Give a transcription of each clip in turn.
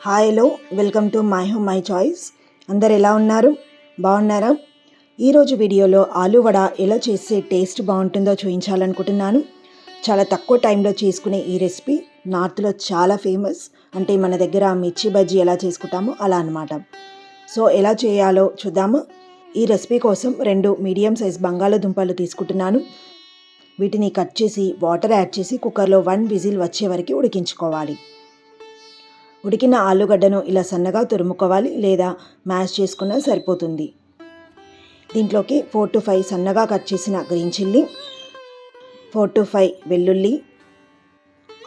Hi hello, welcome to my home my choice. అందరు ఎలా ఉన్నారు? బాగున్నారా? ఈరోజు వీడియోలో ఆలు వడ ఎలా చేస్తే టేస్ట్ బాగుంటుందో చూపించాలనుకుంటున్నాను. చాలా తక్కువ టైంలో చేసుకునే ఈ రెసిపీ నార్త్లో చాలా ఫేమస్. అంటే మన దగ్గర మిర్చి బజ్జీ ఎలా చేసుకుంటామో అలా అన్నమాట. సో ఎలా చేయాలో చూద్దాము. ఈ రెసిపీ కోసం 2 మీడియం సైజ్ బంగాళదుంపలు తీసుకుంటున్నాను. వీటిని కట్ చేసి వాటర్ యాడ్ చేసి కుక్కర్లో 1 విజిల్ వచ్చే వరకు ఉడికించుకోవాలి. ఉడికిన ఆలుగడ్డను ఇలా సన్నగా తురుముకోవాలి, లేదా మ్యాష్ చేసుకున్నా సరిపోతుంది. దీంట్లోకి 4 to 5 సన్నగా కట్ చేసిన గ్రీన్ చిల్లీ, 4 to 5 వెల్లుల్లి,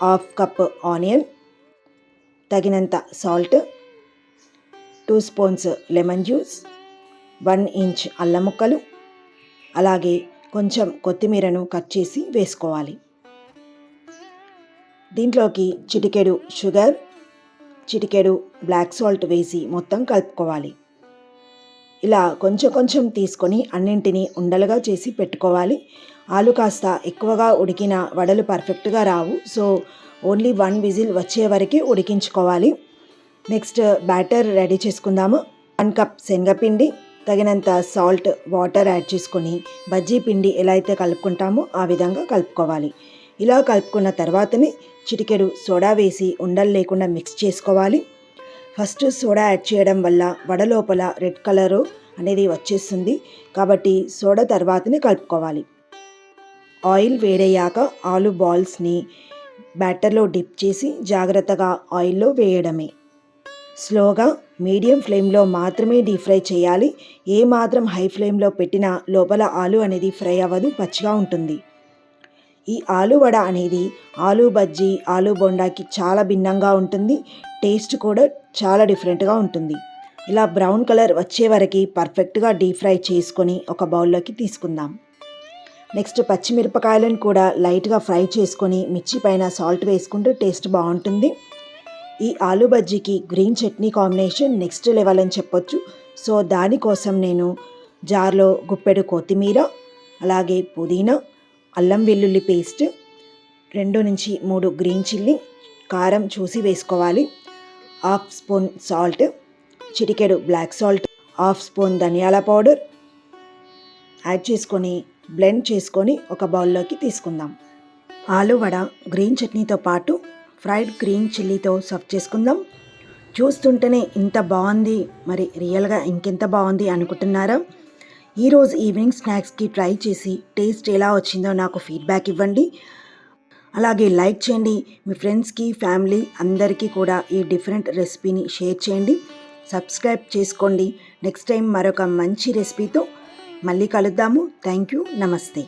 హాఫ్ కప్ ఆనియన్, తగినంత salt, 2 spoons lemon juice, 1 inch అల్లం ముక్కలు, అలాగే కొంచెం కొత్తిమీరను కట్ చేసి వేసుకోవాలి. దీంట్లోకి చిటికెడు షుగర్, చిటికెడు బ్లాక్ సాల్ట్ వేసి మొత్తం కలుపుకోవాలి. ఇలా కొంచెం కొంచెం తీసుకొని అన్నింటినీ ఉండలుగా చేసి పెట్టుకోవాలి. ఆలు కాస్త ఎక్కువగా ఉడికిన వడలు పర్ఫెక్ట్గా రావు. సో ఓన్లీ 1 విజిల్ వచ్చే వరకే ఉడికించుకోవాలి. నెక్స్ట్ బ్యాటర్ రెడీ చేసుకుందాము. 1 కప్ శనగపిండి, తగినంత సాల్ట్, వాటర్ యాడ్ చేసుకొని బజ్జీ పిండి ఎలా అయితే కలుపుకుంటామో ఆ విధంగా కలుపుకోవాలి. ఇలా కలుపుకున్న తర్వాతనే చిటికెడు సోడా వేసి ఉండలు లేకుండా మిక్స్ చేసుకోవాలి. ఫస్ట్ సోడా యాడ్ చేయడం వల్ల వడ లోపల రెడ్ కలరు అనేది వచ్చేస్తుంది, కాబట్టి సోడా తర్వాతనే కలుపుకోవాలి. ఆయిల్ వేడయ్యాక ఆలు బాల్స్ని బ్యాటర్లో డిప్ చేసి జాగ్రత్తగా ఆయిల్లో వేయడమే. స్లోగా మీడియం ఫ్లేమ్లో మాత్రమే డీప్ ఫ్రై చేయాలి. ఏ మాత్రం హై ఫ్లేమ్లో పెట్టినా లోపల ఆలు అనేది ఫ్రై అవ్వదు, పచ్చిగా ఉంటుంది. ఈ ఆలు వడ అనేది ఆలు బజ్జీ, ఆలు బొండాకి చాలా భిన్నంగా ఉంటుంది. టేస్ట్ కూడా చాలా డిఫరెంట్గా ఉంటుంది. ఇలా బ్రౌన్ కలర్ వచ్చే వరకు పర్ఫెక్ట్గా డీప్ ఫ్రై చేసుకొని ఒక బౌల్లోకి తీసుకుందాం. నెక్స్ట్ పచ్చిమిరపకాయలను కూడా లైట్గా ఫ్రై చేసుకొని మిర్చి పైన సాల్ట్ వేసుకుంటే టేస్ట్ బాగుంటుంది. ఈ ఆలు బజ్జీకి green chutney combination next level అని చెప్పొచ్చు. సో దానికోసం నేను జార్లో గుప్పెడు కొత్తిమీర, అలాగే పుదీనా, అల్లం వెల్లుల్లి పేస్ట్, 2 నుంచి 3 గ్రీన్ చిల్లీ, కారం చూసి వేసుకోవాలి, హాఫ్ స్పూన్ సాల్ట్, చిటికెడు బ్లాక్ సాల్ట్, హాఫ్ స్పూన్ ధనియాల పౌడర్ యాడ్ చేసుకొని బ్లెండ్ చేసుకొని ఒక బౌల్లోకి తీసుకుందాం. ఆలు వడ గ్రీన్ చట్నీతో పాటు ఫ్రైడ్ గ్రీన్ చిల్లీతో సర్వ్ చేసుకుందాం. చూస్తుంటేనే ఇంత బాగుంది, మరి రియల్గా ఇంకెంత బాగుంది అనుకుంటున్నారా? ఈరోజు ఈవినింగ్ స్నాక్స్కి ట్రై చేసి టేస్ట్ ఎలా వచ్చిందో నాకు ఫీడ్బ్యాక్ ఇవ్వండి. అలాగే లైక్ చేయండి. మీ ఫ్రెండ్స్కి, ఫ్యామిలీ అందరికీ కూడా ఈ డిఫరెంట్ రెసిపీని షేర్ చేయండి. సబ్స్క్రైబ్ చేసుకోండి. నెక్స్ట్ టైం మరొక మంచి రెసిపీతో మళ్ళీ కలుద్దాము. Thank you. నమస్తే.